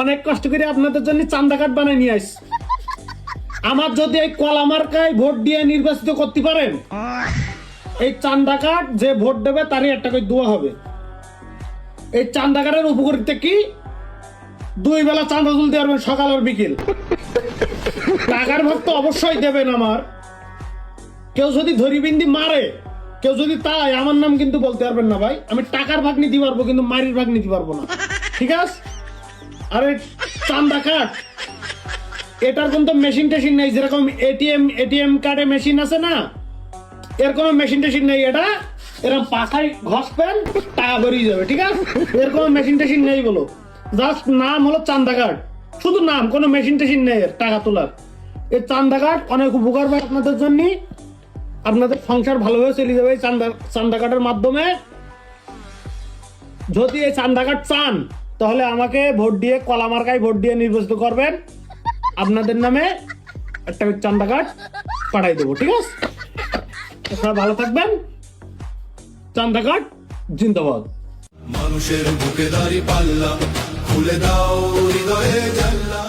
অনেক কষ্ট করে আপনাদের জন্য চান্দা কার্ড বানাই নিয়ে আস। আমার যদি এই কলা মার্কায় ভোট দিয়ে নির্বাচিত করতে পারেন, এই চান্দা কার্ড যে ভোট দেবে তারই একটা করে দোয়া হবে। এই চান্দা কার্ডের উপকারিতা কি? 2 বেলা চান্দা তুলতে পারবেন, সকাল আর বিকেল। টাকার ভাগ তো অবশ্যই দেবেন আমার। কেউ যদি ধরিবিন্দি মারে, কেউ যদি তাই, আমার নাম কিন্তু বলতে পারবেন না ভাই। আমি টাকার ভাগ নিতে পারবো, কিন্তু মারির ভাগ নিতে পারবো না, ঠিক আছে? আর এই চান্দা কার্ড, এটার কিন্তু মেশিন টেশিন নেই। যেরকম এটিএম কার্ডে মেশিন আছে না, এর কোনো মেশিন টেশিন নেই। এটা এরকম পাখায় ঘষবেন, টাকা বেরিয়ে যাবে, ঠিক আছে? এর কোনো মেশিন টেশিন নেই বলো, জাস্ট নাম হলো চান্দা কার্ড, শুধু নাম, কোনো মেশিন টেশিন নেই এর টাকা তোলার। এই চান্দা কার্ড অনেক উপকার পায় আপনাদের জন্য। আপনাদের সংসার ভালোভাবে চলে যাবে এই চান্দা কার্ডের মাধ্যমে। যদি এই চান্দা কার্ড চান, তাহলে আমাকে ভোট দিয়ে, কলা মার্কায় ভোট দিয়ে নির্বাচিত করবেন। আপনাদের নামে একটা চান্দা কার্ড পাঠাই দেবো, ঠিক আছে? আপনারা ভালো থাকবেন। চান্দা কার্ড জিন্দাবাদ। মানুষের বুকে দাঁড়ি পাল্লা, খুলে দাও হৃদয়ে জানলা।